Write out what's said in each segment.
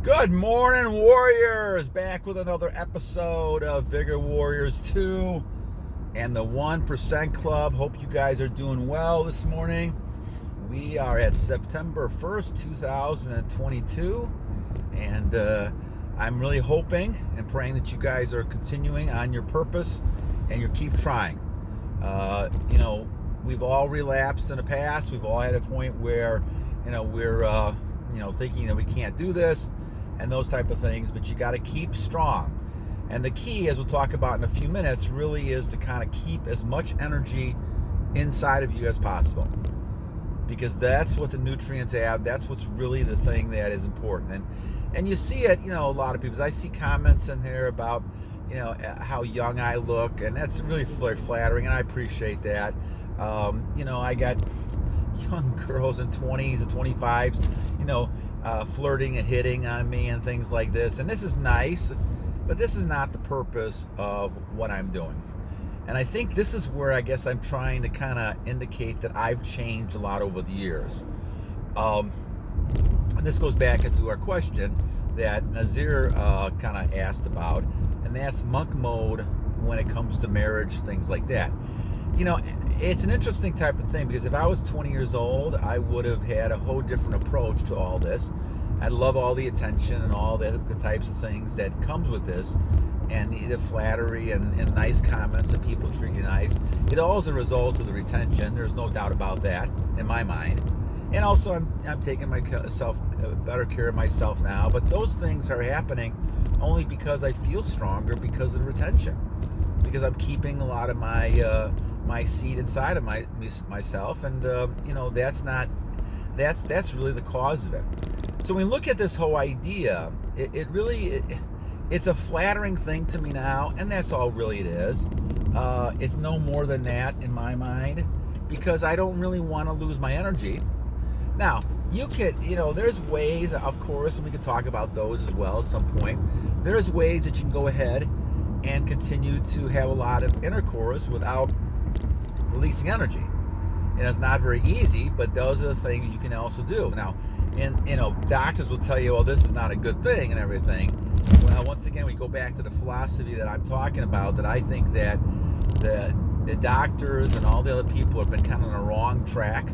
Good morning, Warriors! Back with another episode of Vigor Warriors 2 and the 1% Club. Hope you guys are doing well this morning. We are at September 1st, 2022, and I'm really hoping and praying that you guys are continuing on your purpose and you keep trying. We've all relapsed in the past. We've all had a point where, we're thinking that we can't do this and those type of things, but you got to keep strong. And the key, as we'll talk about in a few minutes, really is to kind of keep as much energy inside of you as possible, because that's what the nutrients have. That's what's really the thing that is important. And you see it, a lot of people. I see comments in there about, how young I look, and that's really very flattering, and I appreciate that. I got young girls in 20s and 25s, flirting and hitting on me and things like this. And this is nice, but this is not the purpose of what I'm doing. And I think this is where I guess I'm trying to kind of indicate that I've changed a lot over the years. And this goes back into our question that Nizar kind of asked about, and that's monk mode when it comes to marriage, things like that. It's an interesting type of thing, because if I was 20 years old, I would have had a whole different approach to all this. I love all the attention and all the types of things that comes with this, and the flattery and nice comments, and people treat you nice. It all is a result of the retention. There's no doubt about that in my mind. And also, I'm taking myself better care of myself now. But those things are happening only because I feel stronger because of the retention. Because I'm keeping a lot of my seed inside of myself, and that's really the cause of it. So when we look at this whole idea, it's a flattering thing to me now, and that's all really it is. It's no more than that in my mind, because I don't really want to lose my energy. Now, you could, there's ways, of course, and we could talk about those as well at some point. There's ways that you can go ahead and continue to have a lot of intercourse without releasing energy. And it's not very easy, but those are the things you can also do. Now, and doctors will tell you, well, this is not a good thing and everything. Well, once again, we go back to the philosophy that I'm talking about, that I think that the doctors and all the other people have been kind of on a wrong track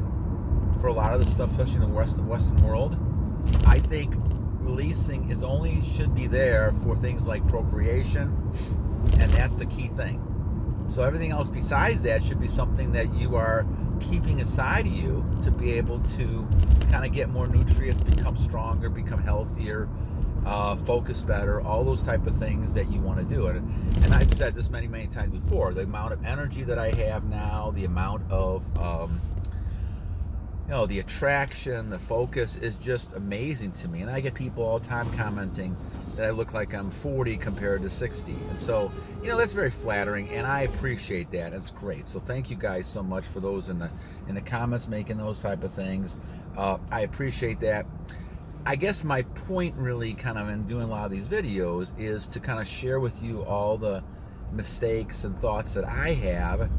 for a lot of the stuff, especially in the Western world. I think releasing should be there for things like procreation, and that's the key thing. So everything else besides that should be something that you are keeping inside of you to be able to kind of get more nutrients, become stronger, become healthier, focus better, all those type of things that you want to do. And I've said this many times before, the amount of energy that I have now, the amount of the attraction, the focus is just amazing to me. And I get people all the time commenting that I look like I'm 40 compared to 60. And so, that's very flattering, and I appreciate that. It's great. So thank you guys so much for those in the comments making those type of things. I appreciate that. I guess my point really kind of in doing a lot of these videos is to kind of share with you all the mistakes and thoughts that I have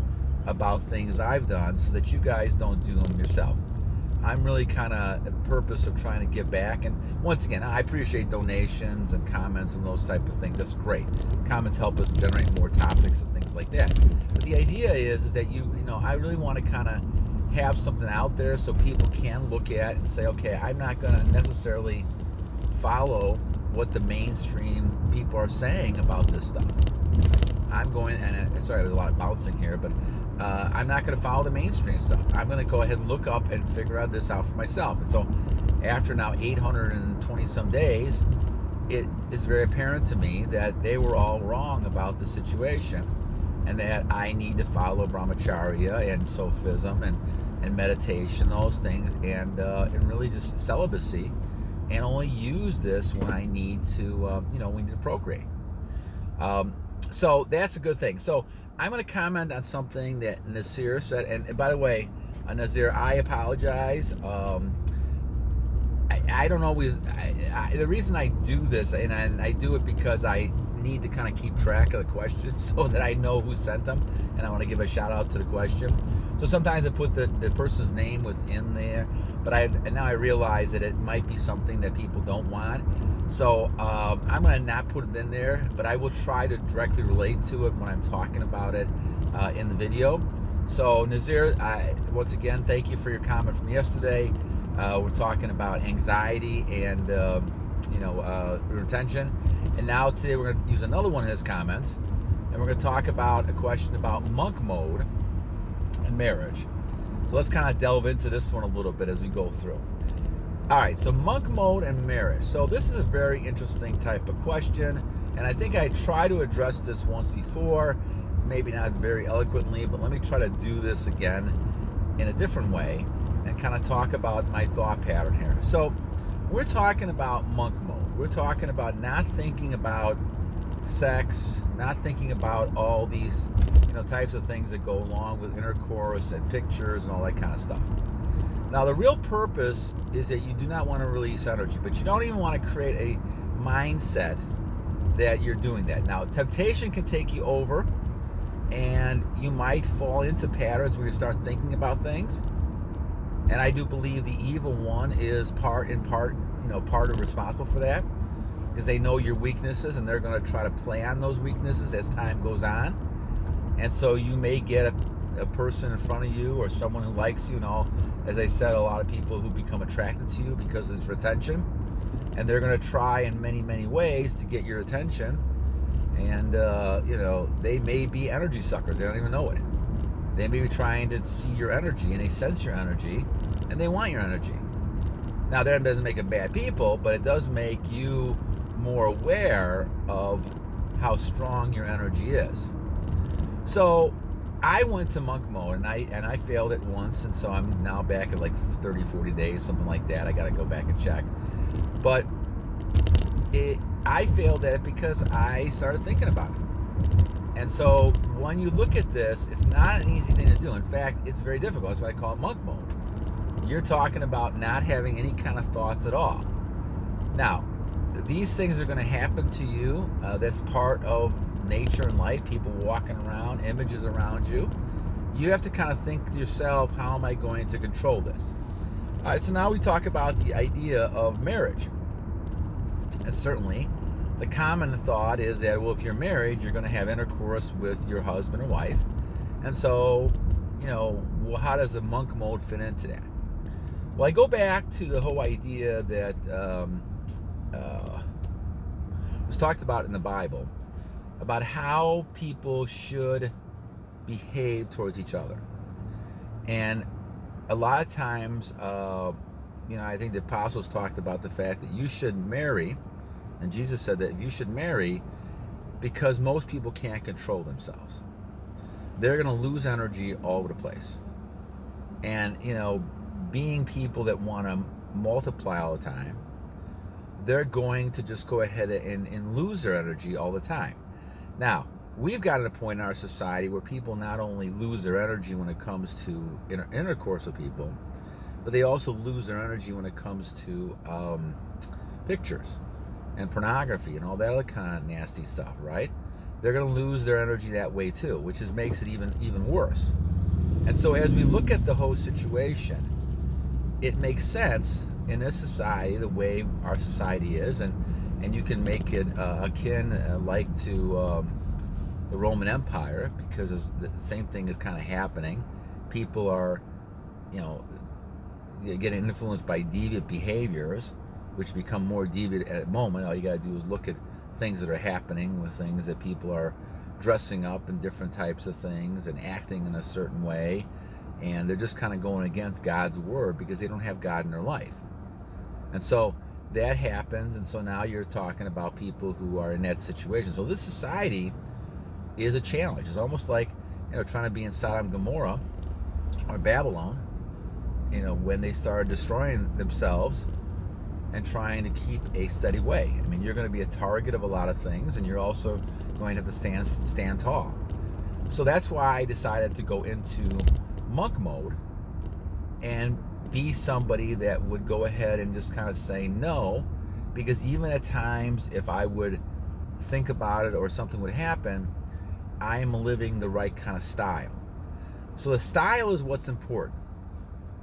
about things I've done, so that you guys don't do them yourself. I'm really kind of the purpose of trying to give back. And once again, I appreciate donations and comments and those type of things. That's great. Comments help us generate more topics and things like that. But the idea is that I really want to kind of have something out there so people can look at and say, okay, I'm not going to necessarily follow what the mainstream people are saying about this stuff. I'm going, and sorry, there's a lot of bouncing here, but I'm not going to follow the mainstream stuff. I'm going to go ahead and look up and figure this out for myself. And so after now 820 some days, it is very apparent to me that they were all wrong about the situation, and that I need to follow brahmacharya and sophism and meditation, those things, and really just celibacy, and only use this when I need to, we need to procreate. So that's a good thing. So I'm going to comment on something that Nizar said. And by the way, Nizar, I apologize. I don't always... the reason I do this, and I do it because I need to kind of keep track of the questions so that I know who sent them, and I want to give a shout out to the question. So sometimes I put the person's name within there, but now I realize that it might be something that people don't want. So I'm going to not put it in there, but I will try to directly relate to it when I'm talking about it in the video. So Nizar, once again, thank you for your comment from yesterday. We're talking about anxiety and retention. And now today we're going to use another one of his comments, and we're going to talk about a question about monk mode and marriage. So let's kind of delve into this one a little bit as we go through. All right, so monk mode and marriage. So this is a very interesting type of question, and I think I tried to address this once before, maybe not very eloquently, but let me try to do this again in a different way and kind of talk about my thought pattern here. So we're talking about monk mode. We're talking about not thinking about sex, not thinking about all these types of things that go along with intercourse and pictures and all that kind of stuff. Now the real purpose is that you do not want to release energy, but you don't even want to create a mindset that you're doing that. Now temptation can take you over, and you might fall into patterns where you start thinking about things. And I do believe the evil one is part of responsible for that, because they know your weaknesses and they're going to try to play on those weaknesses as time goes on. And so you may get a person in front of you or someone who likes you, as I said, a lot of people who become attracted to you because it's retention, and they're going to try in many, many ways to get your attention. And they may be energy suckers. They don't even know it. They may be trying to see your energy, and they sense your energy, and they want your energy. Now that doesn't make them bad people, but it does make you more aware of how strong your energy is. So I went to monk mode, and I failed it once, and so I'm now back at like 30, 40 days, something like that. I got to go back and check. But I failed at it because I started thinking about it. And so when you look at this, it's not an easy thing to do. In fact, it's very difficult. That's why I call it monk mode. You're talking about not having any kind of thoughts at all. Now, these things are going to happen to you. That's part of nature and life. People walking around, images around you. You have to kind of think to yourself, how am I going to control this? All right, so now we talk about the idea of marriage. And certainly, the common thought is that, well, if you're married, you're going to have intercourse with your husband or wife. And so, well, how does the monk mode fit into that? Well, I go back to the whole idea that was talked about in the Bible about how people should behave towards each other. And a lot of times, I think the apostles talked about the fact that you should marry, and Jesus said that you should marry because most people can't control themselves. They're going to lose energy all over the place. And, being people that want to multiply all the time, they're going to just go ahead and lose their energy all the time. Now, we've gotten to a point in our society where people not only lose their energy when it comes to intercourse with people, but they also lose their energy when it comes to pictures and pornography and all that other kind of nasty stuff, right? They're going to lose their energy that way too, which makes it even worse. And so as we look at the whole situation, it makes sense in this society, the way our society is, and you can make it akin like to the Roman Empire, because the same thing is kind of happening. People are, getting influenced by deviant behaviors, which become more deviant at the moment. All you got to do is look at things that are happening with things that people are dressing up in different types of things and acting in a certain way, and they're just kind of going against God's word because they don't have God in their life. And so that happens, and so now you're talking about people who are in that situation. So this society is a challenge. It's almost like trying to be in Sodom and Gomorrah or Babylon, when they started destroying themselves and trying to keep a steady way. I mean, you're going to be a target of a lot of things, and you're also going to have to stand tall. So that's why I decided to go into monk mode and be somebody that would go ahead and just kind of say no, because even at times, if I would think about it or something would happen, I am living the right kind of style. So the style is what's important.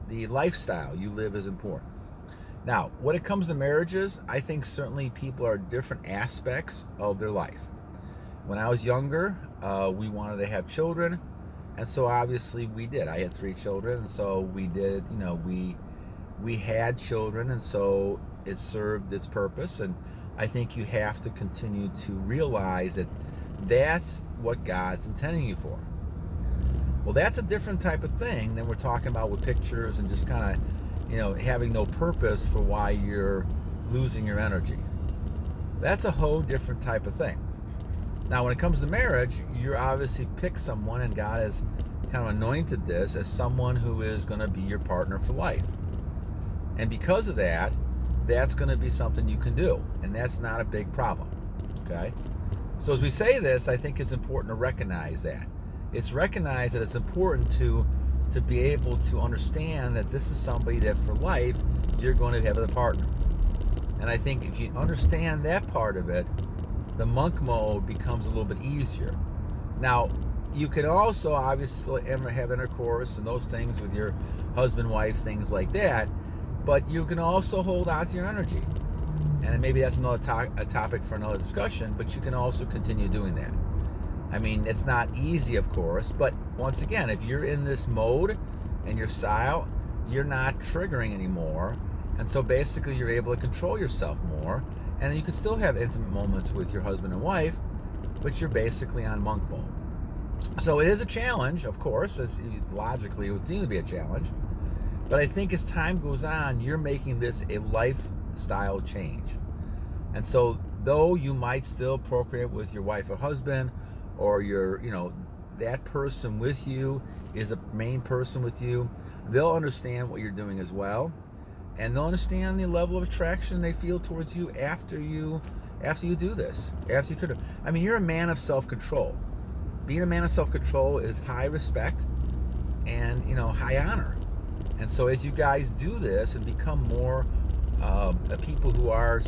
The lifestyle you live is important. Now, when it comes to marriages, I think certainly people are different aspects of their life. When I was younger, we wanted to have children, and so obviously we did. I had 3 children, and so we did. We had children, and so it served its purpose. And I think you have to continue to realize that that's what God's intending you for. Well, that's a different type of thing than we're talking about with pictures and just kind of, having no purpose for why you're losing your energy. That's a whole different type of thing. Now, when it comes to marriage, you're obviously pick someone, and God has kind of anointed this as someone who is going to be your partner for life. And because of that, that's going to be something you can do, and that's not a big problem, okay? So as we say this, I think it's important to recognize that. It's recognize that it's important to be able to understand that this is somebody that for life you're going to have as a partner. And I think if you understand that part of it, the monk mode becomes a little bit easier. Now, you can also obviously have intercourse and those things with your husband, wife, things like that, but you can also hold on to your energy. And maybe that's another a topic for another discussion, but you can also continue doing that. I mean, it's not easy, of course, but once again, if you're in this mode and your style, you're not triggering anymore. And so basically you're able to control yourself more, and you can still have intimate moments with your husband and wife, but you're basically on monk mode. So it is a challenge, of course, logically it would seem to be a challenge, but I think as time goes on, you're making this a lifestyle change. And so though you might still procreate with your wife or husband, or that person with you is a main person with you, they'll understand what you're doing as well, and they'll understand the level of attraction they feel towards you after you do this. You're a man of self-control. Being a man of self-control is high respect and high honor. And so as you guys do this and become more people who are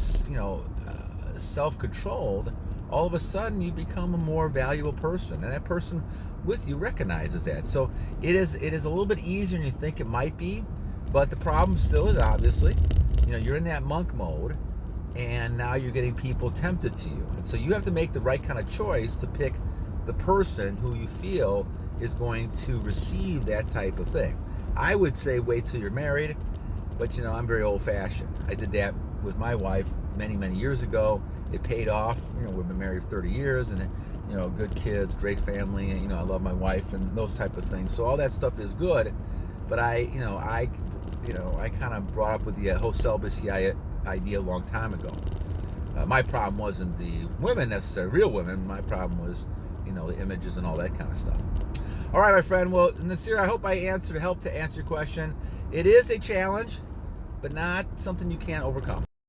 self-controlled, all of a sudden you become a more valuable person, and that person with you recognizes that. So it is a little bit easier than you think it might be, but the problem still is obviously, you're in that monk mode, and now you're getting people tempted to you. And so you have to make the right kind of choice to pick the person who you feel is going to receive that type of thing. I would say wait till you're married, but I'm very old-fashioned. I did that with my wife many, many years ago. It paid off. We've been married for 30 years, and good kids, great family, and I love my wife and those type of things. So all that stuff is good, but I kind of brought up with the whole celibacy idea a long time ago. My problem wasn't the women necessarily, real women. My problem was, the images and all that kind of stuff. All right, my friend. Well, Nizar, I hope I helped to answer your question. It is a challenge, but not something you can't overcome.